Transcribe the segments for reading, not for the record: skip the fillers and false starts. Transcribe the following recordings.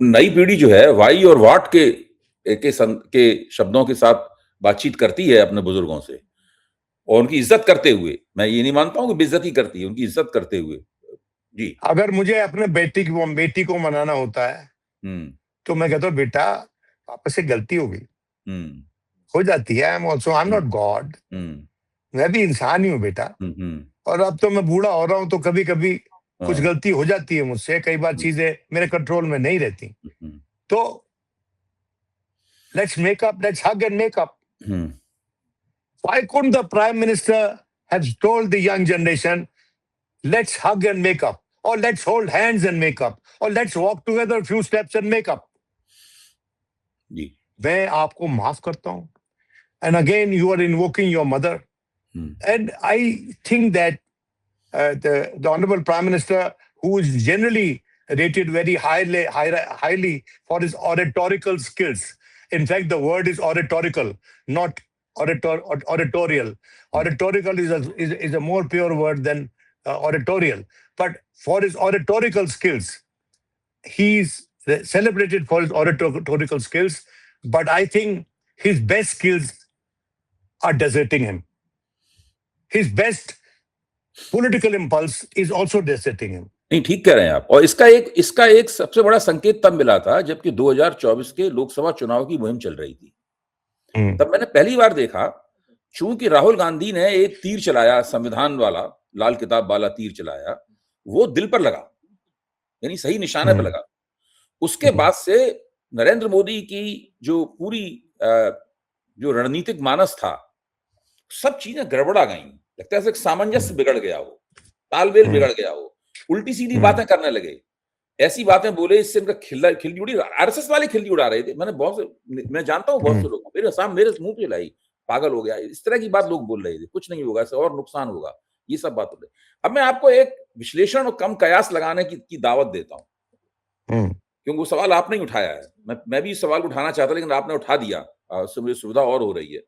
नई पीढ़ी जो है वाई और वाट के शब्दों के साथ बातचीत करती है अपने बुजुर्गों से, और उनकी इज्जत करते हुए। मैं ये नहीं मानता हूं कि बेइज्जती करती है, उनकी इज्जत करते हुए। जी। अगर मुझे अपने बेटी को मनाना होता है तो मैं कहता हूँ बेटा पापा से गलती हो गई, हो जाती है, आई एम नॉट गॉड, मैं भी इंसान ही हूँ बेटा, और अब तो मैं बूढ़ा हो रहा हूँ तो कभी कभी कुछ गलती हो जाती है मुझसे, कई बार चीजें मेरे कंट्रोल में नहीं रहती, तो let's make up, let's hug and make up. Why couldn't the prime minister have told the young generation, let's hug and make up, or let's hold hands and make up, or let's walk together a few steps and make up? मैं आपको माफ करता हूं. And again, you are invoking your mother. And I think that the Honorable Prime Minister, who is generally rated very highly for his oratorical skills. In fact, the word is oratorical, not oratorial. Oratorical is a more pure word than oratorial. But for his oratorical skills, he's celebrated for his oratorical skills. But I think his best skills are deserting him. His best political impulse is also deserting him. नहीं, ठीक कह रहे हैं आप। और इसका एक सबसे बड़ा संकेत तब मिला था जबकि 2024 के लोकसभा चुनाव की मुहिम चल रही थी। तब मैंने पहली बार देखा, चूंकि राहुल गांधी ने एक तीर चलाया, संविधान वाला, लाल किताब वाला तीर चलाया, वो दिल पर लगा, यानी सही निशाने पर लगा। उसके बाद से नरेंद्र मोदी की जो पूरी जो रणनीतिक मानस था, सब चीजें गड़बड़ा गई। लगता है सामंजस्य बिगड़ गया हो, तालमेल बिगड़ गया हो, उल्टी सीधी बातें करने लगे, ऐसी बातें बोले इससे इनका खिल्ली उड़ी। आरएसएस वाले खिल्ली उड़ा रहे थे। मैं जानता हूँ बहुत से लोग, मेरे मुंह पे लाई, पागल हो गया, इस तरह की बात लोग बोल रहे थे, कुछ नहीं होगा, इससे और नुकसान होगा, ये सब बात हो रही। अब मैं आपको एक विश्लेषण और कम कयास लगाने की दावत देता हूँ, क्योंकि वो सवाल आपने ही उठाया है। मैं भी इस सवाल को उठाना चाहता, लेकिन आपने उठा दिया, उससे मुझे सुविधा और हो रही है।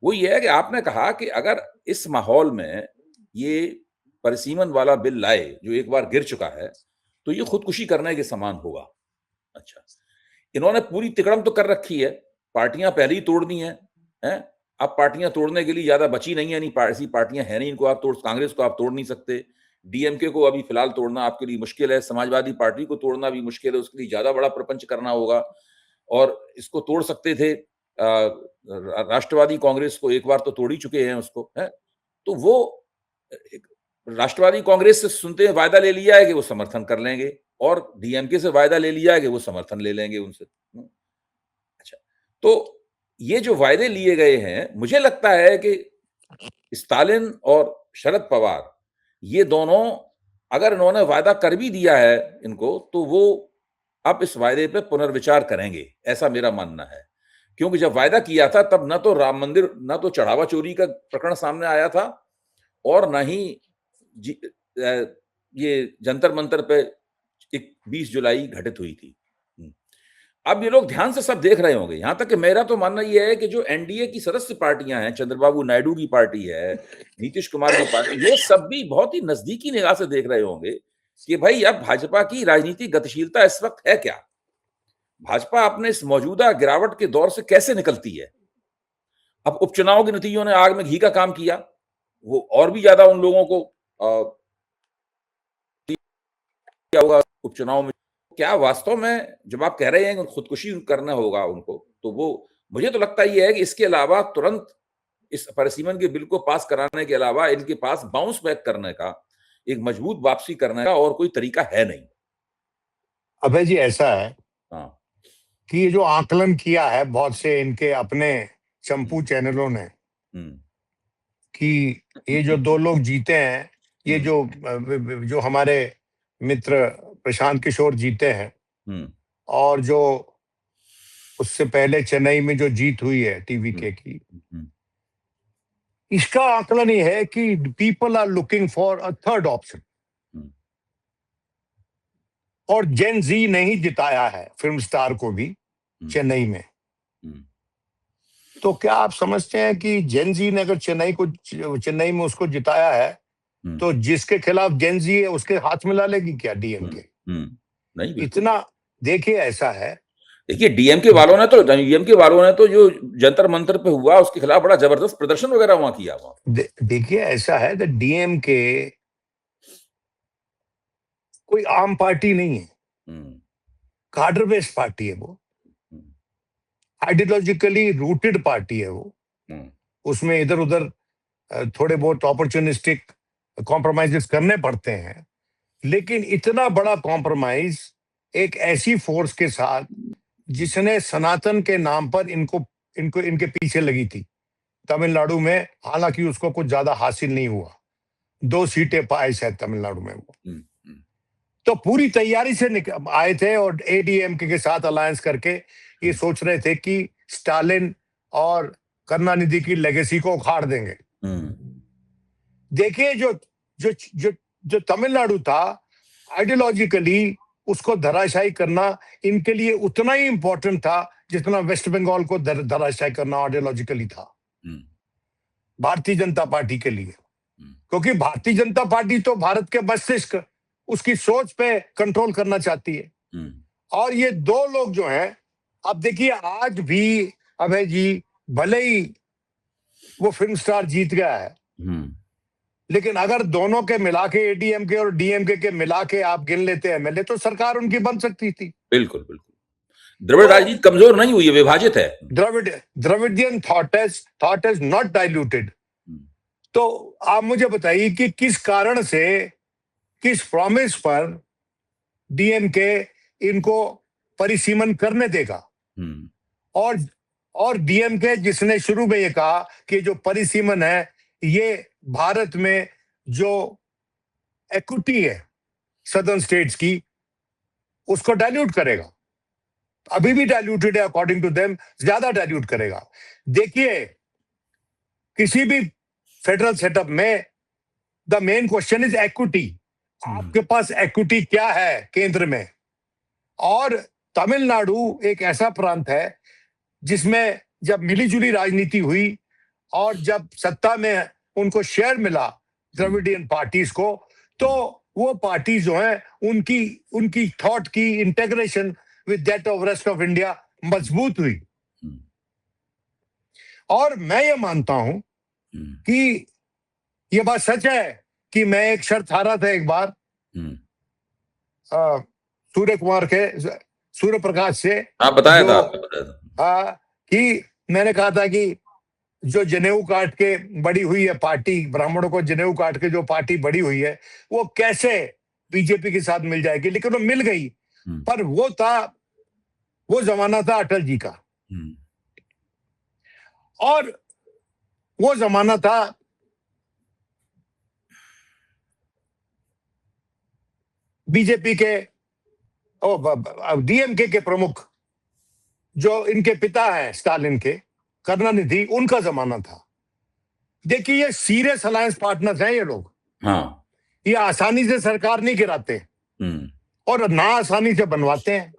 वो ये है कि आपने कहा कि अगर इस माहौल में ये परिसीमन वाला बिल लाए, जो एक बार गिर चुका है, तो ये खुदकुशी करने के समान होगा। अच्छा, इन्होंने पूरी तिकड़म तो कर रखी है, पार्टियां पहले ही तोड़ दी हैं, अब पार्टियां तोड़ने के लिए ज्यादा बची नहीं है, ऐसी पार्टियां हैं नहीं, इनको आप कांग्रेस को आप तोड़ नहीं सकते, डीएमके को अभी फिलहाल तोड़ना आपके लिए मुश्किल है, समाजवादी पार्टी को तोड़ना भी मुश्किल है, उसके लिए ज्यादा बड़ा प्रपंच करना होगा। और इसको तोड़ सकते थे राष्ट्रवादी कांग्रेस को, एक बार तो तोड़ ही चुके हैं उसको, है? तो वो राष्ट्रवादी कांग्रेस से सुनते हैं वायदा ले लिया है कि वो समर्थन कर लेंगे, और डीएमके से वायदा ले लिया है कि वो समर्थन ले लेंगे उनसे। अच्छा, तो ये जो वायदे लिए गए हैं, मुझे लगता है कि स्टालिन और शरद पवार, ये दोनों, अगर इन्होंने वायदा कर भी दिया है इनको, तो वो अब इस वायदे पे पुनर्विचार करेंगे, ऐसा मेरा मानना है। क्योंकि जब वायदा किया था तब न तो राम मंदिर, न तो चढ़ावा चोरी का प्रकरण सामने आया था, और न ही ये जंतर मंतर पे 20 जुलाई घटित हुई थी। अब ये लोग ध्यान से सब देख रहे होंगे। यहां तक कि मेरा तो मानना यह है कि जो एनडीए की सदस्य पार्टियां हैं, चंद्रबाबू नायडू की पार्टी है, नीतीश कुमार की पार्टी, ये सब भी बहुत ही नजदीकी निगाह से देख रहे होंगे कि भाई अब भाजपा की राजनीतिक गतिशीलता इस वक्त है क्या, भाजपा अपने इस मौजूदा गिरावट के दौर से कैसे निकलती है। अब उपचुनाव के नतीजों ने आग में घी का काम किया, वो और भी ज्यादा उन लोगों को क्या होगा उपचुनाव में। क्या वास्तव में जब आप कह रहे हैं कि खुदकुशी करना होगा उनको, तो वो मुझे तो लगता ही है कि इसके अलावा तुरंत इस परिसीमन के बिल को पास कराने के अलावा इनके पास बाउंस बैक करने का, एक मजबूत वापसी करने का और कोई तरीका है नहीं। अभय जी, ऐसा है कि ये जो आकलन किया है बहुत से इनके अपने चंपू चैनलों ने कि ये जो 2 लोग जीते हैं, ये जो हमारे मित्र प्रशांत किशोर जीते हैं, और जो उससे पहले चेन्नई में जो जीत हुई है टीवीके की, इसका आकलन ये है कि people are looking for a third option. और जेन जी ने ही जिताया है फिल्म स्टार को भी चेन्नई में। तो क्या आप समझते हैं कि जेन जी ने अगर चेन्नई में उसको जिताया है, तो जिसके खिलाफ जेन जी है उसके हाथ मिला लेगी क्या डीएमके? नहीं, इतना देखिए ऐसा है, देखिए डीएमके वालों ने तो जो जंतर मंतर पे हुआ उसके खिलाफ बड़ा जबरदस्त प्रदर्शन वगैरह वहां किया वहां। देखिए ऐसा है, द डीएमके कोई आम पार्टी नहीं है, कार्डर बेस्ड पार्टी है वो, आइडियोलॉजिकली रूटेड पार्टी है वो। उसमें इधर उधर थोड़े बहुत अपॉर्चुनिस्टिक कॉम्प्रोमाइजेस करने पड़ते हैं, लेकिन इतना बड़ा कॉम्प्रोमाइज एक ऐसी फोर्स के साथ जिसने सनातन के नाम पर इनको इनको इनके पीछे लगी थी तमिलनाडु में, हालांकि उसको कुछ ज्यादा हासिल नहीं हुआ, 2 सीटें पाए शायद तमिलनाडु में वो। तो पूरी तैयारी से आए थे और एडीएमके के साथ अलायंस करके ये सोच रहे थे कि स्टालिन और करुणानिधि की लेगेसी को उखाड़ देंगे। देखिए जो जो जो जो तमिलनाडु था, आइडियोलॉजिकली उसको धराशायी करना इनके लिए उतना ही इंपॉर्टेंट था जितना वेस्ट बंगाल को धराशायी करना आइडियोलॉजिकली था भारतीय जनता पार्टी के लिए। क्योंकि भारतीय जनता पार्टी तो भारत के मस्तिष्क, उसकी सोच पे कंट्रोल करना चाहती है। और ये 2 लोग जो हैं, अब देखिए आज भी अभय जी, भले ही वो फिल्म स्टार जीत गया है, लेकिन अगर दोनों के मिला के एडीएमके और डीएमके के मिला के आप गिन लेते हैं एमएलए, तो सरकार उनकी बन सकती थी। बिल्कुल बिल्कुल। द्रविड़ राजनीति कमजोर नहीं हुई है, विभाजित है। Dravidian thought is not diluted. तो आप मुझे बताइए कि किस कारण से, किस प्रॉमिस पर डीएमके इनको परिसीमन करने देगा? और डीएमके जिसने शुरू में ये कहा कि जो परिसीमन है ये भारत में जो इक्विटी है सदर्न स्टेट्स की, उसको डाइल्यूट करेगा। अभी भी डाइल्यूटेड है, अकॉर्डिंग टू देम ज्यादा डाइल्यूट करेगा। देखिए किसी भी फेडरल सेटअप में the main question is equity. आपके पास इक्विटी क्या है केंद्र में? और तमिलनाडु एक ऐसा प्रांत है जिसमें जब मिलीजुली राजनीति हुई और जब सत्ता में उनको शेयर मिला द्रविडियन पार्टीज को, तो वो पार्टी जो है उनकी थॉट की integration with that of rest of India मजबूत हुई। और मैं ये मानता हूं कि ये बात सच है कि मैं एक शर्त हारा था एक बार सूर्य प्रकाश से। आप बताया था कि मैंने कहा था कि जो जनेऊ काट के बड़ी हुई है पार्टी, ब्राह्मणों को जनेऊ काट के जो पार्टी बड़ी हुई है, वो कैसे बीजेपी के साथ मिल जाएगी? लेकिन वो मिल गई। पर वो जमाना था अटल जी का, और वो जमाना था बीजेपी के डीएमके के प्रमुख जो इनके पिता हैं स्टालिन के, करुणानिधि, उनका जमाना था। देखिए ये सीरियस अलायंस पार्टनर्स हैं ये लोग। ये आसानी से सरकार नहीं गिराते और ना आसानी से बनवाते हैं।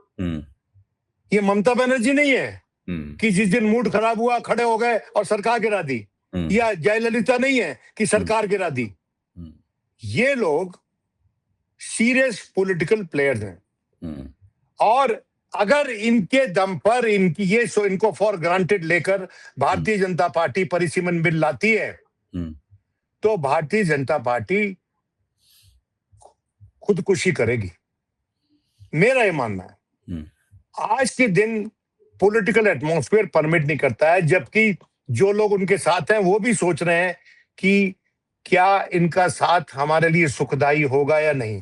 ये ममता बनर्जी नहीं है कि जिस दिन मूड खराब हुआ खड़े हो गए और सरकार गिरा दी, या जयललिता नहीं है कि सरकार गिरा दी। ये लोग सीरियस पॉलिटिकल प्लेयर्स हैं, और अगर इनके दम पर इनको फॉर ग्रांटेड लेकर भारतीय जनता पार्टी परिसीमन बिल लाती है, तो भारतीय जनता पार्टी खुदकुशी करेगी, मेरा ये मानना है। आज के दिन पॉलिटिकल एटमॉस्फेयर परमिट नहीं करता है, जबकि जो लोग उनके साथ हैं वो भी सोच रहे हैं कि क्या इनका साथ हमारे लिए सुखदायी होगा या नहीं,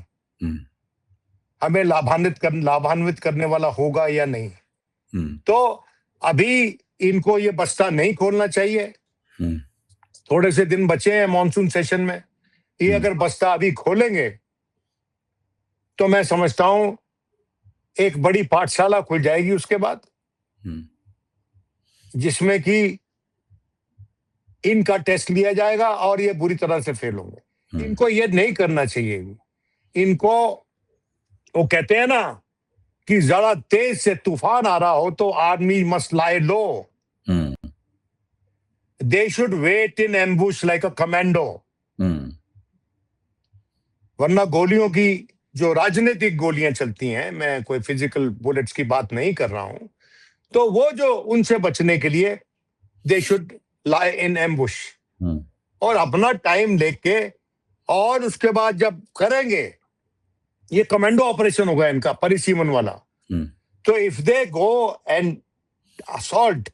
हमें लाभान्वित करने वाला होगा या नहीं। तो अभी इनको ये बस्ता नहीं खोलना चाहिए। थोड़े से दिन बचे हैं मॉनसून सेशन में, ये अगर बस्ता अभी खोलेंगे तो मैं समझता हूं एक बड़ी पाठशाला खुल जाएगी उसके बाद, जिसमें कि इनका टेस्ट लिया जाएगा और ये बुरी तरह से फेल होंगे। इनको ये नहीं करना चाहिए। इनको, वो कहते हैं ना कि जरा तेज से तूफान आ रहा हो तो army must lie low. They should wait in ambush like a commando, वरना गोलियों की जो राजनीतिक गोलियां चलती हैं, मैं कोई फिजिकल बुलेट्स की बात नहीं कर रहा हूं, तो वो जो उनसे बचने के लिए they should lie in ambush और अपना टाइम लेके, और उसके बाद जब करेंगे, ये कमांडो ऑपरेशन होगा इनका परिसीमन वाला, तो if they go and assault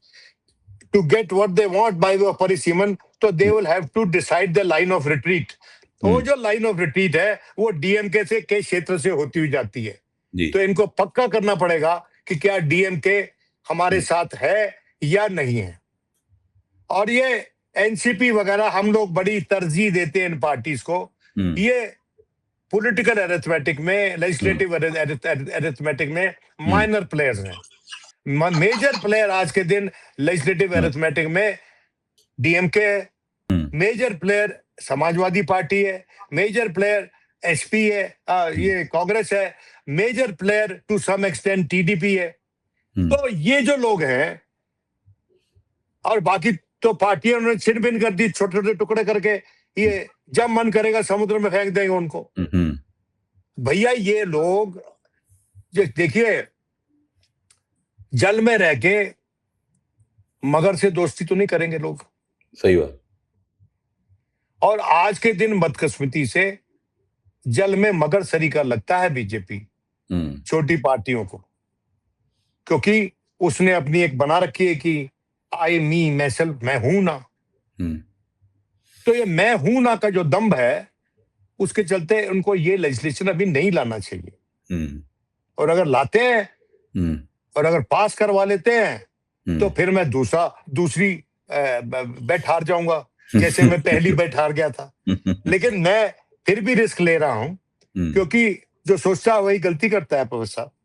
to get what they want by the parisiman, तो they will have to decide the line of retreat. वो जो लाइन ऑफ रिट्रीट है वो डीएमके से के क्षेत्र से होती हुई जाती है, तो इनको पक्का करना पड़ेगा कि क्या डीएमके हमारे साथ है या नहीं है। और ये एनसीपी वगैरह हम लोग बड़ी तरजीह देते हैं इन पार्टीज को, ये पॉलिटिकल अरिथमेटिक में, लेजिस्लेटिव अरिथमेटिक में माइनर प्लेयर्स हैं। मेजर प्लेयर आज के दिन लेजिस्लेटिव अरिथमेटिक में डीएमके है, मेजर प्लेयर समाजवादी पार्टी है, मेजर प्लेयर एसपी है, ये कांग्रेस है, major player to some extent TDP है। तो ये जो लोग हैं, और बाकी तो पार्टियां उन्होंने छिन भिन कर दी, छोटे छोटे टुकड़े करके, ये जब मन करेगा समुद्र में फेंक देंगे उनको। भैया ये लोग देखिए, जल में रह के मगर से दोस्ती तो नहीं करेंगे लोग। सही बात। और आज के दिन बदकिस्मती से जल में मगर सरीका लगता है बीजेपी छोटी पार्टियों को, क्योंकि उसने अपनी एक बना रखी है कि आई मी मैं सेल्फ, मैं हूं ना। तो ये मैं हूं ना का जो दम्भ है, उसके चलते उनको ये लेजिस्लेशन अभी नहीं लाना चाहिए। और अगर लाते हैं और अगर पास करवा लेते हैं, तो फिर मैं दूसरी बेट हार जाऊंगा, जैसे मैं पहली बेट हार गया था। लेकिन मैं फिर भी रिस्क ले रहा हूं, क्योंकि जो सोचता है वही गलती करता है, प्रोफेसर साहब।